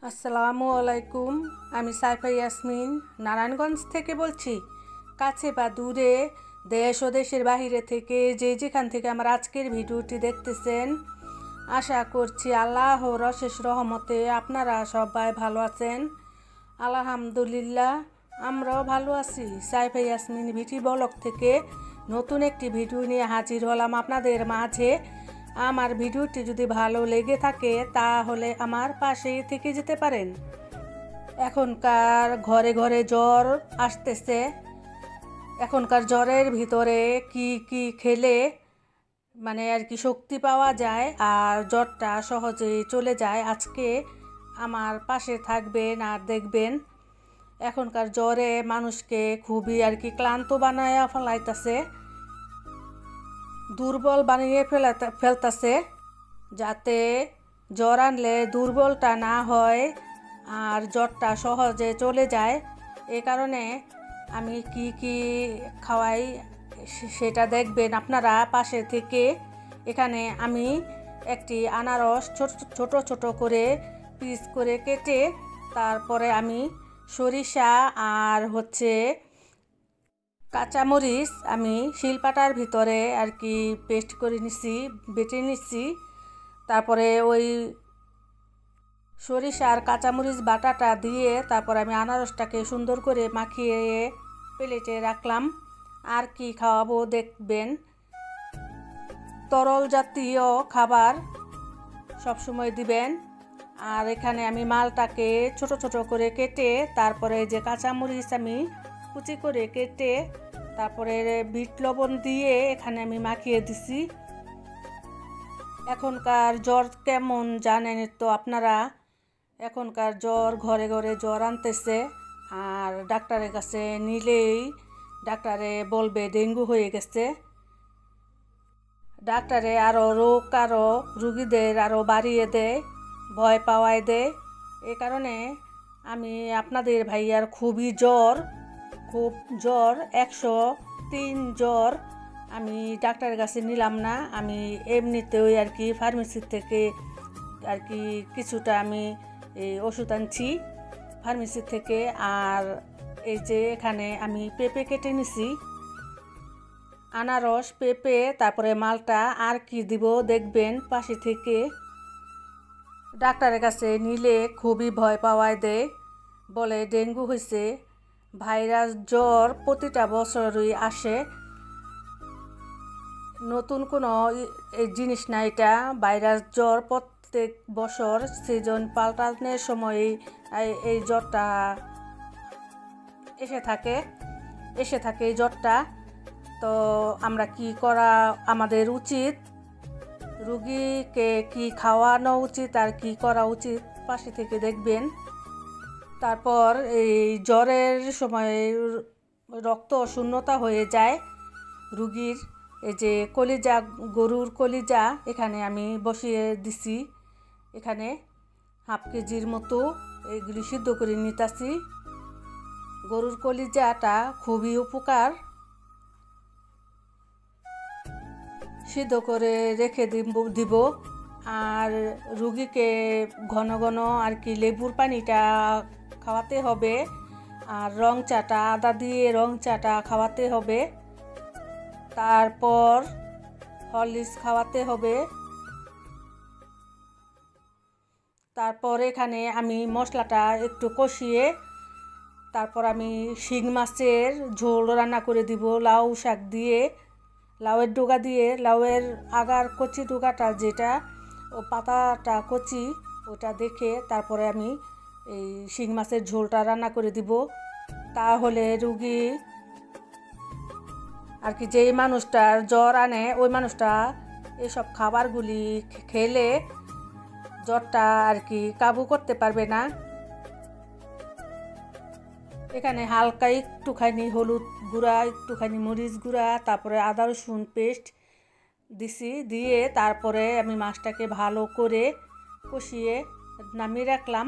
আসসালামু আলাইকুম। আমি সাইফা ইয়াসমিন নারায়ণগঞ্জ থেকে বলছি। কাছে বা দূরে, দেশ ও দেশের বাহিরে থেকে যেখান থেকে আমার আজকের ভিডিওটি দেখতেছেন, আশা করছি আল্লাহর অশেষ রহমতে আপনারা সবাই ভালো আছেন। আলহামদুলিল্লাহ, আমরাও ভালো আছি। সাইফা ইয়াসমিন বিটি ব্লগ থেকে নতুন একটি ভিডিও নিয়ে হাজির হলাম আপনাদের মাঝে। আমার ভিডিওটি যদি ভালো লেগে থাকে তাহলে আমার পাশেই থেকে যেতে পারেন। এখনকার ঘরে ঘরে জ্বর আসতেছে। এখনকার জ্বরের ভিতরে কি কি খেলে আর কি শক্তি পাওয়া যায় আর জ্বরটা সহজেই চলে যায়, আজকে আমার পাশে থাকবেন আর দেখবেন। এখনকার জ্বরে মানুষকে খুবই আর কি ক্লান্ত বানায় ফেলাইতেছে, দুর্বল বানিয়ে ফেলতেছে, যাতে জ্বর আনলে দুর্বলটা না হয় আর জ্বরটা সহজে চলে যায়। এ কারণে আমি কি কি খাওয়াই সেটা দেখবেন আপনারা পাশে থেকে। এখানে আমি একটি আনারস ছোট ছোট করে পিস করে কেটে তারপরে আমি সরিষা আর কাঁচামরিচ আমি শিলপাটার ভিতরে আর কি পেস্ট করে নিছি, বেটে নিচ্ছি। তারপরে ওই সরিষা আর কাঁচামরিচ বাটাটা দিয়ে তারপর আমি আনারসটাকে সুন্দর করে মাখিয়ে প্লেটে রাখলাম। আর কি খাওয়াবো দেখবেন। তরল জাতীয় খাবার সবসময় দিবেন। আর এখানে আমি মালটাকে ছোট ছোট করে কেটে তারপরে যে কাঁচামরিচ আমি কুচি করে কেটে তারপরে বিট লবণ দিয়ে এখানে আমি মাখিয়ে দিছি। এখনকার জ্বর কেমন জানেন তো আপনারা। এখনকার জ্বর ঘরে ঘরে জ্বর আনতেছে, আর ডাক্তারের কাছে নিলেই ডাক্তারে বলবে ডেঙ্গু হয়ে গেছে। ডাক্তারে আরও রুগীদের আরও বাড়িয়ে দেয়, ভয় পাওয়ায় দেয়। এ কারণে আমি আপনাদের ভাইয়ার খুব জ্বর 103 জ্বর। আমি ডাক্তারের কাছে নিলাম না, আমি এমনিতেও আর কি ফার্মেসি থেকে আর কি কিছুটা আমি ওষুধ আনছি ফার্মেসি থেকে। আর এই যে এখানে আমি পেঁপে কেটে নিছি, আনারস, পেঁপে, তারপরে মালটা। আর কি দিব দেখবেন পাশে থেকে। ডাক্তারের কাছে নিলে খুবই ভয় পাওয়ায় দেয়, বলে ডেঙ্গু হয়েছে। ভাইরাস জ্বর প্রতিটা বছরই আসে, নতুন কোনো জিনিস না এটা। ভাইরাস জ্বর প্রত্যেক বছর সিজন পাল্টানোর সময় এই জ্বরটা এসে থাকে এই জ্বরটা। তো আমরা কি করা আমাদের উচিত, রুগীকে কি খাওয়ানো উচিত আর কি করা উচিত পাশে থেকে দেখবেন। তারপর এই জ্বরের সময় রক্ত শূন্যতা হয়ে যায় রুগীর। এই যে কলিজা, গরুর কলিজা এখানে আমি বসিয়ে দিছি, এখানে হাফ কেজির মতো এগুলি সিদ্ধ করে নিতেছি। গরুর কলিজাটা খুবই উপকার, সিদ্ধ করে রেখে দিব। আর রুগীকে ঘন ঘন আর কি লেবুর পানিটা খাওয়াতে হবে, আর রং চাটা, আদা দিয়ে রং চাটা খাওয়াতে হবে। তারপর হরলিক্স খাওয়াতে হবে। তারপর এখানে আমি মশলাটা একটু কষিয়ে তারপর আমি শিং মাছের ঝোল রান্না করে দিব, লাউ শাক দিয়ে, লাউয়ের ডগা দিয়ে, লাউয়ের আগার কচি ডগাটা যেটা, ও পাতাটা কচি ওটা দেখে তারপরে আমি এই শিং মাছের ঝোলটা রান্না করে দিব। তাহলে রুগী আর কি যেই মানুষটার জ্বর আনে ওই মানুষটা এইসব খাবারগুলি খেলে জ্বরটা আর কি কাবু করতে পারবে না। এখানে হালকা একটুখানি হলুদ গুঁড়া, একটুখানি মরিচ গুঁড়া, তারপরে আদা রসুন পেস্ট দিছি, দিয়ে তারপরে আমি মাছটাকে ভালো করে কষিয়ে নামিয়ে রাখলাম।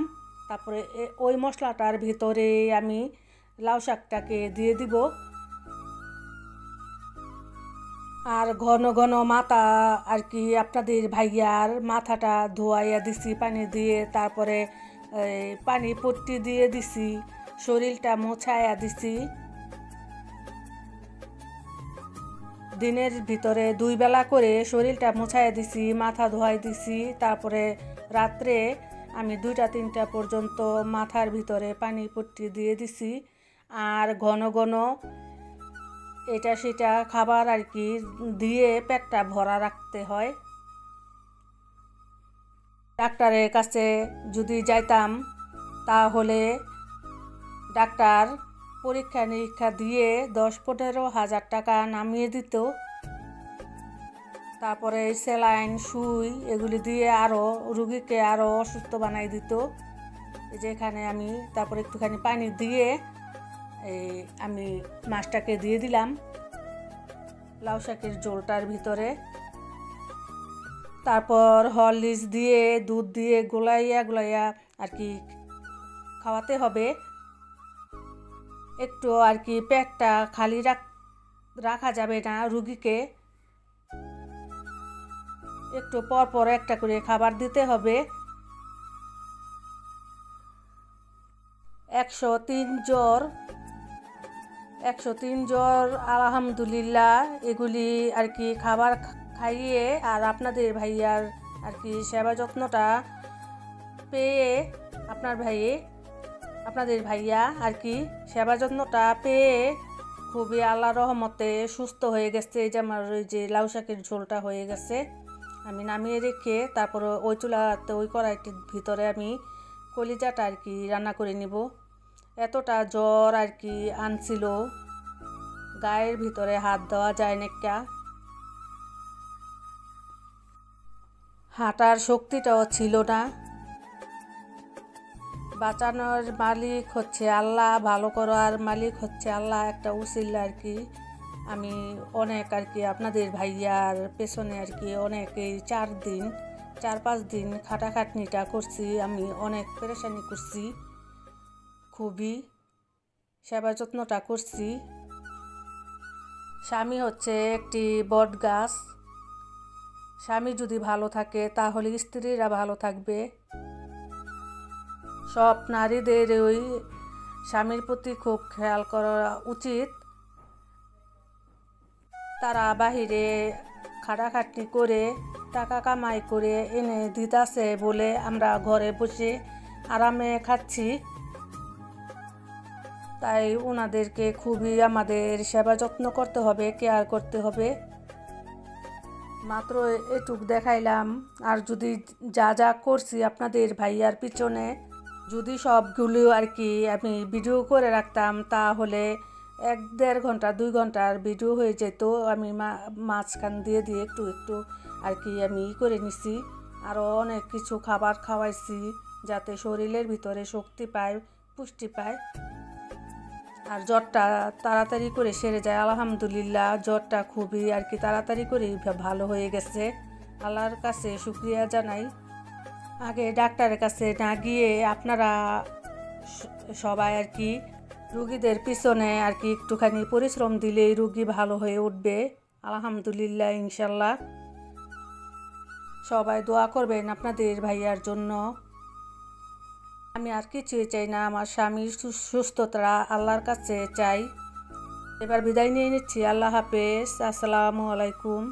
তারপরে ওই মশলাটার ভিতরে আমি লাউ শাকটাকে দিয়ে দিব। আর ঘন ঘন মাথা আর কি আপনাদের ভাইয়ার মাথাটা ধোয়াইয়া দিছি পানি দিয়ে, তারপরে পানি পট্টি দিয়ে দিছি, শরীরটা মোছায়া দিছি। দিনের ভিতরে 2 বেলা করে শরীরটা মোছায়া দিছি, মাথা ধোয়াই দিছি। তারপরে রাত্রে আমি 2টা-3টা পর্যন্ত মাথার ভিতরে পানি পট্টি দিয়ে দিছি। আর ঘন ঘন এটা সেটা খাবার আর কি দিয়ে পেটটা ভরা রাখতে হয়। ডাক্তারের কাছে যদি যাইতাম তাহলে ডাক্তার পরীক্ষা নিরীক্ষা দিয়ে 10-15 হাজার টাকা নামিয়ে দিত। তারপরে স্যালাইন, সুই এগুলি দিয়ে আরও রুগীকে আরও অসুস্থ বানাই দিত। যেখানে আমি তারপরে একটুখানি পানি দিয়ে আমি মাছটাকে দিয়ে দিলাম লাউ শাকের ঝোলটার ভিতরে। তারপর হরলিক্স দিয়ে দুধ দিয়ে গোলাইয়া আর কি খাওয়াতে হবে। একটু আর কি পেটটা খালি রাখা যাবে না রুগীকে, একটু পর একটা করে খাবার দিতে হবে। 103 জ্বর আলহামদুলিল্লাহ এগুলি আর কি খাবার খাইয়ে আর আপনাদের ভাইয়ার আর কি সেবা যত্নটা পেয়ে আপনাদের ভাইয়া আর কি সেবা যত্নটা পেয়ে খুবই আল্লাহর রহমতে সুস্থ হয়ে গেছে। এই যে আমার ওই যে লাউ শাকের ঝোলটা হয়ে গেছে, আমি নামিয়ে রেখে তারপরে ওই চুলাতে ওই কড়াইটির ভিতরে আমি কলিজাটা আর কি রান্না করে নিব। এতটা জ্বর আর কি আনছিল, গায়ের ভিতরে হাত দেওয়া যায় না, হাঁটার শক্তিটাও ছিল না। বাঁচানোর মালিক হচ্ছে আল্লাহ, ভালো করার মালিক হচ্ছে আল্লাহ, একটা উসিলা আর কি। আমি অনেক আর কি আপনাদের ভাইয়ার পেছনে আর কি অনেক এই 4-5 দিন খাটাখাটনিটা করছি, আমি অনেক পেরেশানি করছি, খুবই সেবা যত্নটা করছি। স্বামী হচ্ছে একটি বট গাছ, স্বামী যদি ভালো থাকে তাহলে স্ত্রীরা ভালো থাকবে। সব নারীদের ওই স্বামীর প্রতি খুব খেয়াল করা উচিত। তারা বাহিরে খাটাখাটনি করে টাকা কামাই করে এনে দিতাছে বলে আমরা ঘরে বসে আরামে খাচ্ছি। তাই ওনাদেরকে খুবই আমাদের সেবা যত্ন করতে হবে, কেয়ার করতে হবে। মাত্র এটুক দেখাইলাম, আর যদি যা করছি আপনাদের ভাইয়ার পিছনে যদি সবগুলো আর কি আমি ভিডিও করে রাখতাম তাহলে 1-1.5 ঘন্টা 2 ঘন্টার ভিডিও হয়ে যেত। আমি মাঝখান দিয়ে একটু আর কি আমি করে নিছি, আরও অনেক কিছু খাবার খাওয়াইছি যাতে শরীরের ভিতরে শক্তি পায়, পুষ্টি পায়, আর জ্বরটা তাড়াতাড়ি করে সেরে যায়। আলহামদুলিল্লাহ জ্বরটা খুবই আর কি তাড়াতাড়ি করে ভালো হয়ে গেছে, আল্লাহর কাছে শুকরিয়া জানাই। আগে ডাক্তারের কাছে না গিয়ে আপনারা সবাই আর কি রুগীদের পিছনে আর কি একটুখানি পরিশ্রম দিলেই রুগী ভালো হয়ে উঠবে। আলহামদুলিল্লাহ ইনশাল্লাহ সবাই দোয়া করবেন আপনাদের ভাইয়ার জন্য। আমি আর কিছুই চাই না, আমার স্বামীর সুস্থতা আল্লাহর কাছে চাই। এবার বিদায় নিয়ে নিচ্ছি, আল্লাহ হাফেজ, আসসালামু আলাইকুম।